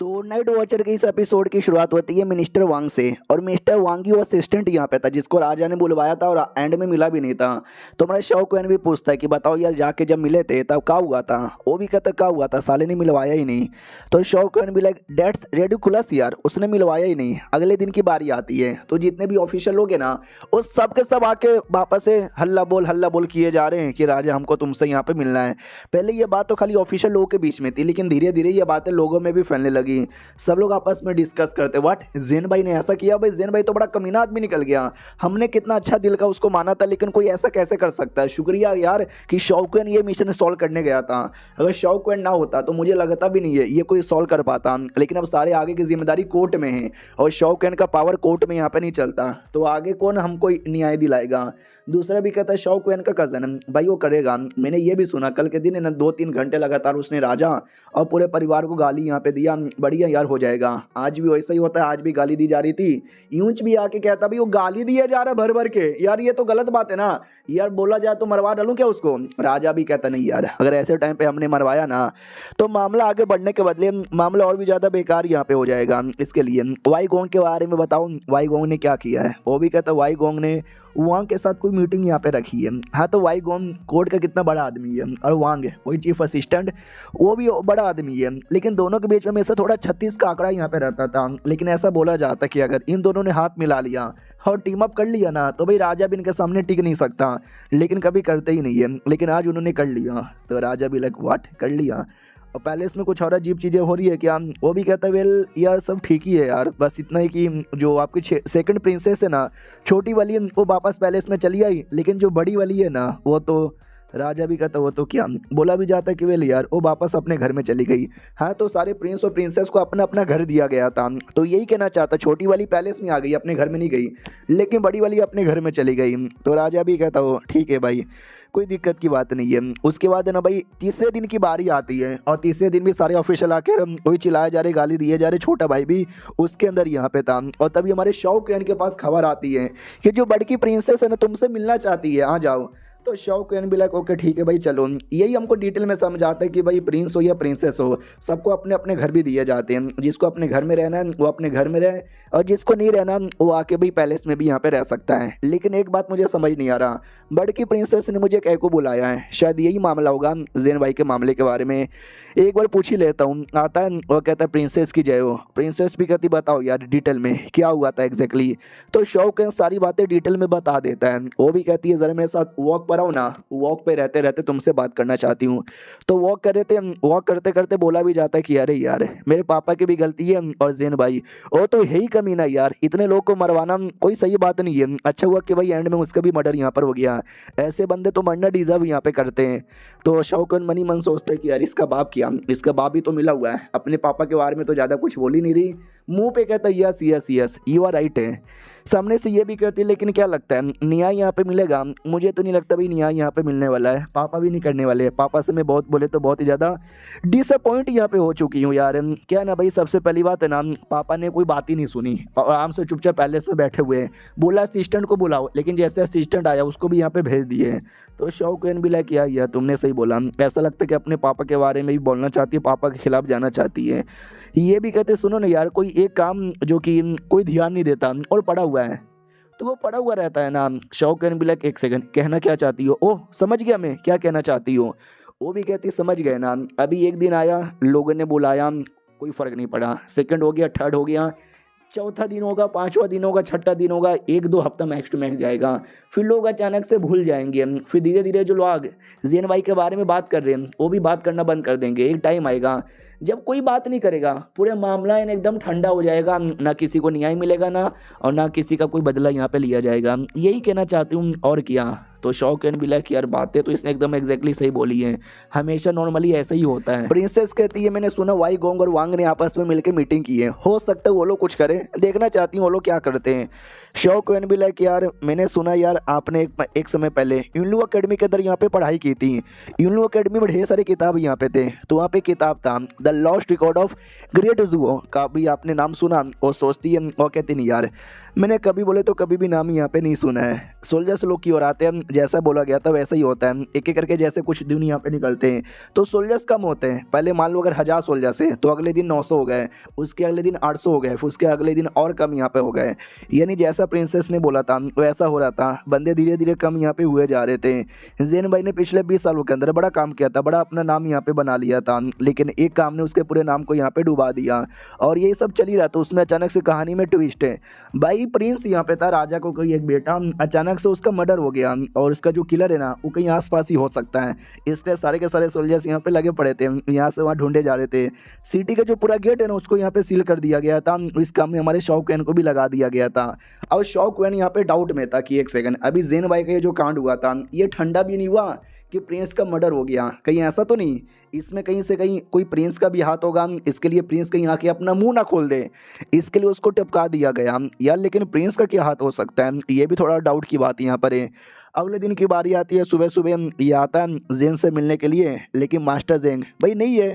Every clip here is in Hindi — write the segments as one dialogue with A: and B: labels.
A: तो नाइट वॉचर के इस एपिसोड की शुरुआत होती है मिनिस्टर वांग से। और मिनिस्टर वांग की वो असिस्टेंट यहाँ पे था जिसको राजा ने बुलवाया था और एंड में मिला भी नहीं था। तो हमारा शॉ क्वेन भी पूछता है कि बताओ यार, जाके जब मिले थे तब क्या हुआ था। वो भी कहता क्या हुआ था, साले ने मिलवाया ही नहीं। तो शॉ क्वेन भी लाइक डेट्स रेडिकुलस यार, उसने मिलवाया ही नहीं। अगले दिन की बारी आती है तो जितने भी ऑफिशियल लोग हैं ना, उस सब के सब आके वापस से हल्ला बोल किए जा रहे हैं कि राजा हमको तुमसे यहाँ पे मिलना है। पहले ये बात तो खाली ऑफिशियल लोगों के बीच में थी, लेकिन धीरे धीरे ये बातें लोगों में भी फैलने लगी। सब लोग आपस में डिस्कस करते, व्हाट जेन भाई ने ऐसा किया। भाई जेन भाई तो बड़ा कमीना आदमी निकल गया, हमने कितना अच्छा दिल का उसको माना था, लेकिन कोई ऐसा कैसे कर सकता है। शुक्रिया यार कि शॉ क्वेन ये मिशन सॉल्व करने गया था। अगर शॉ क्वेन ना होता तो मुझे लगता भी नहीं है ये कोई सॉल्व कर पाता। लेकिन अब सारे आगे की जिम्मेदारी कोर्ट में है और शॉ क्वेन का पावर कोर्ट में यहाँ पे नहीं चलता, तो आगे कौन हमको न्याय दिलाएगा। दूसरा भी कहता है शॉ क्वेन का कजन भाई वो करेगा। मैंने ये भी सुना कल के दिन ना 2-3 घंटे लगातार उसने राजा और पूरे परिवार को गाली यहाँ पे दिया। बढ़िया यार, हो जाएगा। आज भी वैसा ही होता है, आज भी गाली दी जा रही थी। यूंच भी आके कहता भाई वो गाली दिया जा रहा है भर भर के। यार ये तो गलत बात है ना यार, बोला जाए तो मरवा डालूं क्या उसको। राजा भी कहता नहीं यार, अगर ऐसे टाइम पे हमने मरवाया ना तो मामला आगे बढ़ने के बदले मामला और भी ज़्यादा बेकार यहाँ पे हो जाएगा। इसके लिए वाई गोंग के बारे में बताओ, वाई गोंग ने क्या किया है। वो भी कहता वाई गोंग ने वांग के साथ कोई मीटिंग यहाँ पे रखी है। हाँ, तो वाई गोंग कोर्ट का कितना बड़ा आदमी है और वांग वही चीफ असिस्टेंट, वो भी बड़ा आदमी है। लेकिन दोनों के बीच में से थोड़ा 36 का आंकड़ा यहाँ पे रहता था। लेकिन ऐसा बोला जाता कि अगर इन दोनों ने हाथ मिला लिया और टीम अप कर लिया ना तो भाई राजा भी इनके सामने टिक नहीं सकता। लेकिन कभी करते ही नहीं है, लेकिन आज उन्होंने कर लिया। तो राजा भी लाइक व्हाट, कर लिया। और पैलेस में कुछ और अजीब चीज़ें हो रही है क्या। वो भी कहता है वेल यार सब ठीक ही है यार, बस इतना ही कि जो आपकी सेकंड प्रिंसेस है ना, छोटी वाली वो वापस पैलेस में चली आई, लेकिन जो बड़ी वाली है ना वो तो। राजा भी कहता वो तो क्या, बोला भी जाता है कि वेल यार वो वापस अपने घर में चली गई। हाँ, तो सारे प्रिंस और प्रिंसेस को अपना अपना घर दिया गया था। तो यही कहना चाहता, छोटी वाली पैलेस में आ गई, अपने घर में नहीं गई, लेकिन बड़ी वाली अपने घर में चली गई। तो राजा भी कहता हो ठीक है भाई, कोई दिक्कत की बात नहीं है। उसके बाद है ना भाई तीसरे दिन की बारी आती है और तीसरे दिन भी सारे ऑफिशियल आकर वही चिल्लाए जा रहे, गाली दिए जा रहे। छोटा भाई भी उसके अंदर यहाँ पे था। और तभी हमारे शॉ क्वेन के पास खबर आती है कि जो बड़की प्रिंसेस है ना तुमसे मिलना चाहती है, आ जाओ। तो शॉ क्वेन भी लाइक ओके ठीक है भाई चलो। यही हमको डिटेल में समझाता है कि भाई प्रिंस हो या प्रिंसेस हो, सबको अपने अपने घर भी दिए जाते हैं। जिसको अपने घर में रहना है वो अपने घर में रहे, और जिसको नहीं रहना वो आके भाई पैलेस में भी यहाँ पे रह सकता है। लेकिन एक बात मुझे समझ नहीं आ रहा, बड़की प्रिंसेस ने मुझे कह को बुलाया है, शायद यही मामला होगा जेन भाई के मामले के बारे में। एक बार पूछ ही लेता हूँ। आता है वो कहता है प्रिंसेस की जय हो। प्रिंसेस भी कहती बताओ यार डिटेल में क्या हुआ था एग्जैक्टली। तो शॉ क्वेन सारी बातें डिटेल में बता देता है। वो भी कहती है ज़रा मेरे साथ वॉक पर आओ ना, वॉक पे रहते रहते तुमसे बात करना चाहती हूँ। तो वॉक कर रहे थे, वॉक करते करते बोला भी जाता है कि अरे यार मेरे पापा की भी गलती है और जेन भाई वो तो यही कमीना यार, इतने लोग को मरवाना कोई सही बात नहीं है। अच्छा हुआ कि भाई एंड में उसका भी मर्डर यहाँ पर हो गया, ऐसे बंदे तो मरना डिजर्व यहाँ पे करते हैं। तो शॉ क्वेन मनी मन सोचते हैं कि यार इसका बाप किया, इसका बाप भी तो मिला हुआ है, अपने पापा के बारे में तो ज़्यादा कुछ बोल ही नहीं रही, मुंह पे कहता है yes yes yes you are right है। सामने से ये भी कहती है लेकिन क्या लगता है न्याय यहाँ पे मिलेगा। मुझे तो नहीं लगता भाई न्याय यहाँ पे मिलने वाला है, पापा भी नहीं करने वाले हैं। पापा से मैं बहुत बोले तो बहुत ही ज़्यादा डिसअपॉइंट यहाँ पे हो चुकी हूँ यार। क्या ना भाई, सबसे पहली बात है ना, पापा ने कोई बात ही नहीं सुनी और आराम से चुपचाप पैलेस में बैठे हुए हैं। बोला असिस्टेंट को बुलाओ, लेकिन जैसे असिस्टेंट आया उसको भी यहाँ पे भेज दिए। तो शॉ क्वेन भी लाइक किया यार तुमने सही बोला, ऐसा लगता है कि अपने पापा के बारे में भी बोलना चाहती है, पापा के खिलाफ जाना चाहती है। ये भी कहते सुनो ना यार, कोई एक काम जो कि कोई ध्यान नहीं देता और पड़ा हुआ है तो वो पड़ा हुआ रहता है ना। शॉ क्वेन भी लाइक एक सेकंड, कहना क्या चाहती हो। ओह समझ गया मैं क्या कहना चाहती हो। वो भी कहती समझ गए ना, अभी एक दिन आया, लोगों ने बुलाया, कोई फ़र्क नहीं पड़ा, सेकंड हो गया, थर्ड हो गया, चौथा दिन होगा, पांचवा दिन होगा, छठा दिन होगा, 1-2 हफ्ता मैक्स टू मैक्स जाएगा, फिर लोग अचानक से भूल जाएंगे। फिर धीरे धीरे जो लोग जेन भाई के बारे में बात कर रहे हैं वो भी बात करना बंद कर देंगे। एक टाइम आएगा जब कोई बात नहीं करेगा, पूरे मामला एकदम ठंडा हो जाएगा, ना किसी को न्याय मिलेगा ना, और ना किसी का कोई बदला यहाँ पे लिया जाएगा। यही कहना चाहती हूँ और क्या। तो शॉ क्वेन भी लाइक यार बातें तो इसने एकदम एग्जैक्टली सही बोली है, हमेशा नॉर्मली ऐसा ही होता है। प्रिंसेस कहती है मैंने सुना वाई गोंग और वांग ने आपस में मिलकर मीटिंग की है, हो सकता है वो लोग कुछ करें, देखना चाहती हूँ वो लोग क्या करते हैं। शॉ क्वेन भी लाइक यार मैंने सुना यार आपने एक समय पहले यूनलू अकेडमी के अंदर यहाँ पे पढ़ाई की थी। यूनलू अकेडमी में ढेर सारे किताब यहाँ पे थे, तो वहाँ पे किताब था the lost record of great zoo का भी आपने नाम सुना? और सोचती है और कहती नहीं यार मैंने कभी बोले तो कभी भी नाम यहाँ पे नहीं सुना है। सोल्जर्स लोग की ओर आते हैं, जैसा बोला गया था वैसा ही होता है, एक एक करके जैसे कुछ दिन यहाँ पे निकलते हैं तो सोल्जर्स कम होते हैं। पहले मान लो अगर 1000 सोल्जर्स है तो अगले दिन 900 हो गए, उसके अगले दिन 800 हो गए, फिर उसके अगले दिन और कम यहाँ पे हो गए। यानी जैसा प्रिंसेस ने बोला था वैसा हो रहा था, बंदे धीरे धीरे कम यहाँ पे हुए जा रहे थे। ज़ेन भाई ने पिछले 20 सालों के अंदर बड़ा काम किया था, बड़ा अपना नाम यहाँ पे बना लिया था, लेकिन एक काम ने उसके पूरे नाम को यहाँ पे डुबा दिया। और ये सब चल ही रहा था, उसमें अचानक से कहानी में ट्विस्ट है भाई। प्रिंस यहाँ पे था, राजा को कोई एक बेटा, अचानक से उसका मर्डर हो गया और उसका जो किलर है ना वो कहीं आसपास ही हो सकता है। इसलिए सारे के सारे सोल्जर्स यहाँ पे लगे पड़े थे, यहाँ से वहाँ ढूंढे जा रहे थे। सिटी का जो पूरा गेट है ना उसको यहाँ पे सील कर दिया गया था। इस काम में हमारे शॉकवैन को भी लगा दिया गया था। और शॉकवैन यहाँ पे डाउट में था कि एक सेकंड, अभी ज़ेन भाई का ये जो कांड हुआ था ये ठंडा भी नहीं हुआ कि प्रिंस का मर्डर हो गया, कहीं ऐसा तो नहीं इसमें कहीं से कहीं कोई प्रिंस का भी हाथ होगा। इसके लिए प्रिंस कहीं आके अपना मुंह ना खोल दे, इसके लिए उसको टपका दिया गया यार। लेकिन प्रिंस का क्या हाथ हो सकता है, ये भी थोड़ा डाउट की बात यहाँ पर है। अगले दिन की बारी आती है, सुबह सुबह ये आता है जेन से मिलने के लिए, लेकिन मास्टर जेंग भाई नहीं है,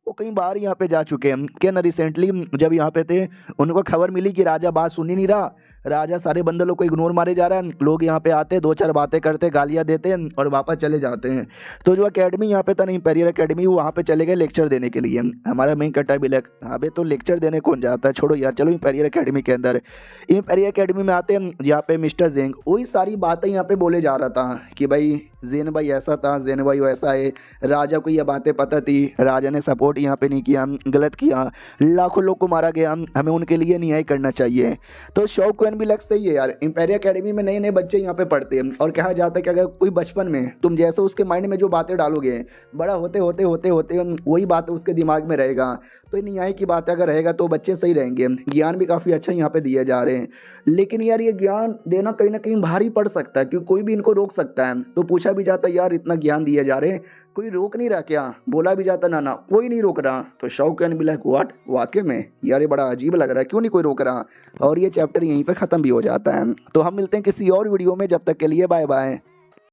A: वो कहीं बाहर यहाँ पे जा चुके हैं। क्या ना रिसेंटली जब यहाँ पे थे उनको खबर मिली कि राजा बात सुन ही नहीं रहा, राजा सारे बंदे लोग को इग्नोर मारे जा रहा है। लोग यहाँ पे आते 2-4 बातें करते, गालियाँ देते हैं और वापस चले जाते हैं। तो जो एकेडमी यहाँ पे था ना इंपीरियल एकेडमी, वहाँ पे चले गए लेक्चर देने के लिए। हमारा मेन कट्टा भी लग अबे तो लेक्चर देने कौन जाता है, छोड़ो यार, चलो इंपीरियल एकेडमी के अंदर। इंपीरियल एकेडमी में आते हैं जहाँ पे मिस्टर जेंग वही सारी बातें यहाँ पे बोले जा रहा था कि भाई ज़ेन भाई ऐसा था, ज़ेन भाई वैसा है, राजा को ये बातें पता थी, राजा ने सपोर्ट यहाँ पे नहीं किया, गलत किया, लाखों लोग को मारा गया, हमें उनके लिए न्याय करना चाहिए। तो शॉकवैन भी लग सही है यार, इंपीरियल एकेडमी में नए नए बच्चे यहाँ पे पढ़ते हैं और कहा जाता है कि अगर कोई बचपन में तुम जैसे उसके माइंड में जो बातें डालोगे, बड़ा होते होते होते होते वही बात उसके दिमाग में रहेगा। तो न्याय की बात अगर रहेगा तो बच्चे सही रहेंगे। ज्ञान भी काफ़ी अच्छा यहाँ पे दिए जा रहे हैं, लेकिन यार ये ज्ञान देना कहीं ना कहीं भारी पड़ सकता है क्योंकि कोई भी इनको रोक सकता है। तो पूछा भी जाता यार इतना ज्ञान दिए जा रहे हैं, कोई रोक नहीं रहा क्या? बोला भी जाता ना कोई नहीं रोक रहा। तो शौकन भी लाइक व्हाट, वाकई में यार ये बड़ा अजीब लग रहा है, क्यों नहीं कोई रोक रहा? और ये चैप्टर यहीं पे ख़त्म भी हो जाता है। तो हम मिलते हैं किसी और वीडियो में, जब तक के लिए बाय बाय।